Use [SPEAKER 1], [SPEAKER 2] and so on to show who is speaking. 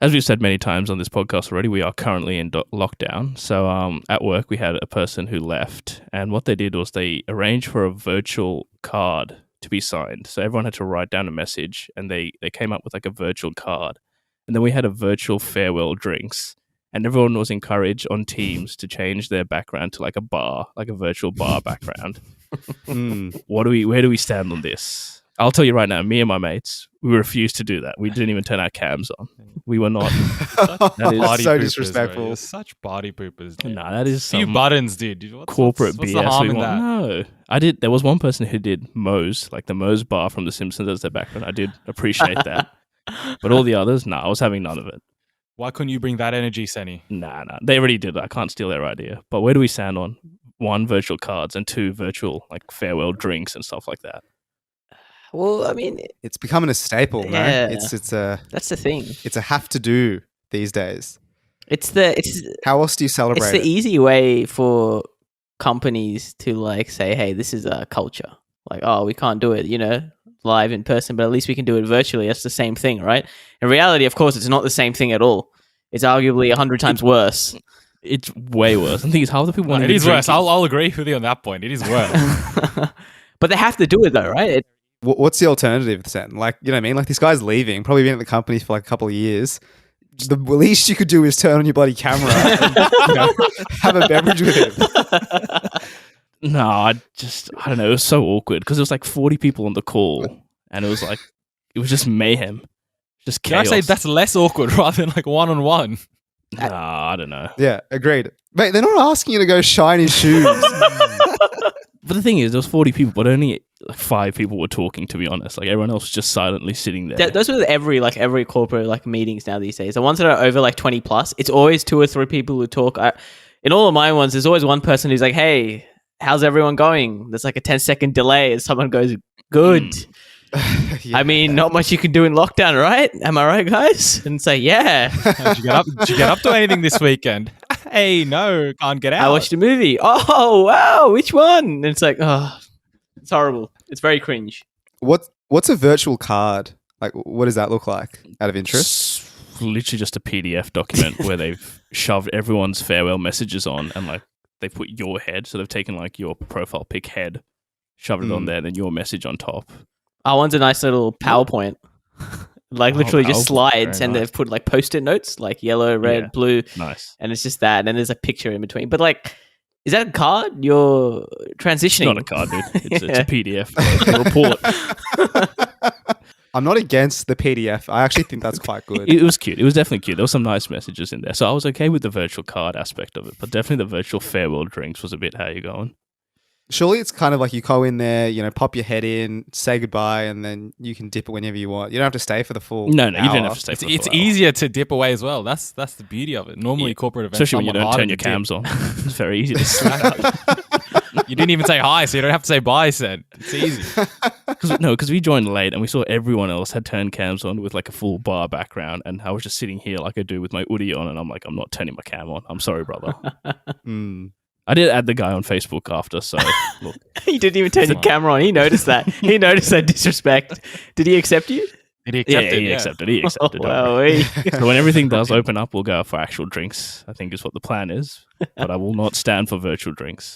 [SPEAKER 1] As we've said many times on this podcast already, we are currently in lockdown. So at work, we had a person who left, and what they did was they arranged for a virtual card to be signed. So everyone had to write down a message, and they came up with like a virtual card. And then we had a virtual farewell drinks, and everyone was encouraged on Teams to change their background to like a bar, like a virtual bar background. Where do we stand on this? I'll tell you right now, me and my mates, we refused to do that. We didn't even turn our cams on. We were not.
[SPEAKER 2] That is
[SPEAKER 3] so disrespectful.
[SPEAKER 2] You're such body poopers. Dude.
[SPEAKER 1] No, that is some
[SPEAKER 2] few buttons, dude.
[SPEAKER 1] Corporate
[SPEAKER 2] what's
[SPEAKER 1] BS.
[SPEAKER 2] the harm in that?
[SPEAKER 1] No, I did. There was one person who did Moe's, like the Moe's bar from The Simpsons as their background. I did appreciate that, but all the others, I was having none of it.
[SPEAKER 2] Why couldn't you bring that energy, Senny?
[SPEAKER 1] Nah, they already did. I can't steal their idea. But where do we stand on 1, virtual cards, and 2, virtual like farewell drinks and stuff like that?
[SPEAKER 3] Well, I mean,
[SPEAKER 4] it's becoming a staple,
[SPEAKER 3] yeah,
[SPEAKER 4] no? It's a
[SPEAKER 3] that's the thing.
[SPEAKER 4] It's a have to do these days.
[SPEAKER 3] It's
[SPEAKER 4] how else do you celebrate?
[SPEAKER 3] It's the easy way for companies to like say, "Hey, this is a culture." Like, oh, we can't do it, live in person, but at least we can do it virtually. That's the same thing, right? In reality, of course, it's not the same thing at all. It's arguably 100 times worse.
[SPEAKER 1] It's way worse. I think it's half the people want to.
[SPEAKER 2] It is worse. I'll agree with you on that point. It is worse.
[SPEAKER 3] But they have to do it though, right?
[SPEAKER 4] What's the alternative then? Like, you know what I mean? Like, this guy's leaving, probably been at the company for like a couple of years. The least you could do is turn on your bloody camera and have a beverage with him.
[SPEAKER 1] No, I don't know. It was so awkward because there was like 40 people on the call, and it was just mayhem, just chaos.
[SPEAKER 2] Can I say that's less awkward rather than like one-on-one?
[SPEAKER 1] No, I don't know.
[SPEAKER 4] Yeah, agreed. Mate, they're not asking you to go shine his shoes.
[SPEAKER 1] But the thing is, there was 40 people, but only like 5 people were talking, to be honest. Like, everyone else was just silently sitting there.
[SPEAKER 3] Those are every corporate like meetings now these days. The ones that are over like 20 plus, it's always 2 or 3 people who talk. In all of my ones, there's always one person who's like, "Hey, how's everyone going?" There's like a 10-second delay as someone goes, "Good." Yeah. I mean, not much you can do in lockdown, right? Am I right, guys? And say, yeah.
[SPEAKER 2] Did you get up to anything this weekend? Hey, no, can't get out.
[SPEAKER 3] I watched a movie. Oh, wow, which one? And it's like, oh, it's horrible. It's very cringe.
[SPEAKER 4] What's a virtual card? Like, what does that look like out of interest?
[SPEAKER 1] It's literally just a PDF document where they've shoved everyone's farewell messages on, and like they put your head. So they've taken like your profile pic head, shoved it on there, and then your message on top.
[SPEAKER 3] Oh, one's a nice little PowerPoint. Like literally just slides, and they've put like post-it notes, like yellow, red, blue.
[SPEAKER 1] Nice.
[SPEAKER 3] And it's just that, and then there's a picture in between. But like, is that a card? You're transitioning.
[SPEAKER 1] It's not a card, dude. It's a PDF report.
[SPEAKER 4] I'm not against the PDF. I actually think that's quite good.
[SPEAKER 1] It was cute. It was definitely cute. There were some nice messages in there. So I was okay with the virtual card aspect of it, but definitely the virtual farewell drinks was a bit how you going.
[SPEAKER 4] Surely it's kind of like you go in there, pop your head in, say goodbye, and then you can dip it whenever you want. You don't have to stay for the full
[SPEAKER 1] No,
[SPEAKER 4] hour.
[SPEAKER 1] you don't have to stay for the full
[SPEAKER 2] It's
[SPEAKER 1] hour.
[SPEAKER 2] easier to dip away as well. That's the beauty of it. Normally corporate events,
[SPEAKER 1] especially when you don't turn your cams on. It's very easy to slack.
[SPEAKER 2] You didn't even say hi, so you don't have to say bye, Sen. It's easy.
[SPEAKER 1] Because we joined late and we saw everyone else had turned cams on with like a full bar background, and I was just sitting here like I do with my hoodie on, and I'm like, I'm not turning my cam on. I'm sorry, brother. I did add the guy on Facebook after, so look.
[SPEAKER 3] He didn't even turn your camera on. He noticed that. He noticed that disrespect. Did he accept you?
[SPEAKER 2] Did he accept it?
[SPEAKER 1] He accepted. He accepted.
[SPEAKER 3] Wow.
[SPEAKER 1] So when everything does open up, we'll go out for actual drinks, I think is what the plan is. But I will not stand for virtual drinks.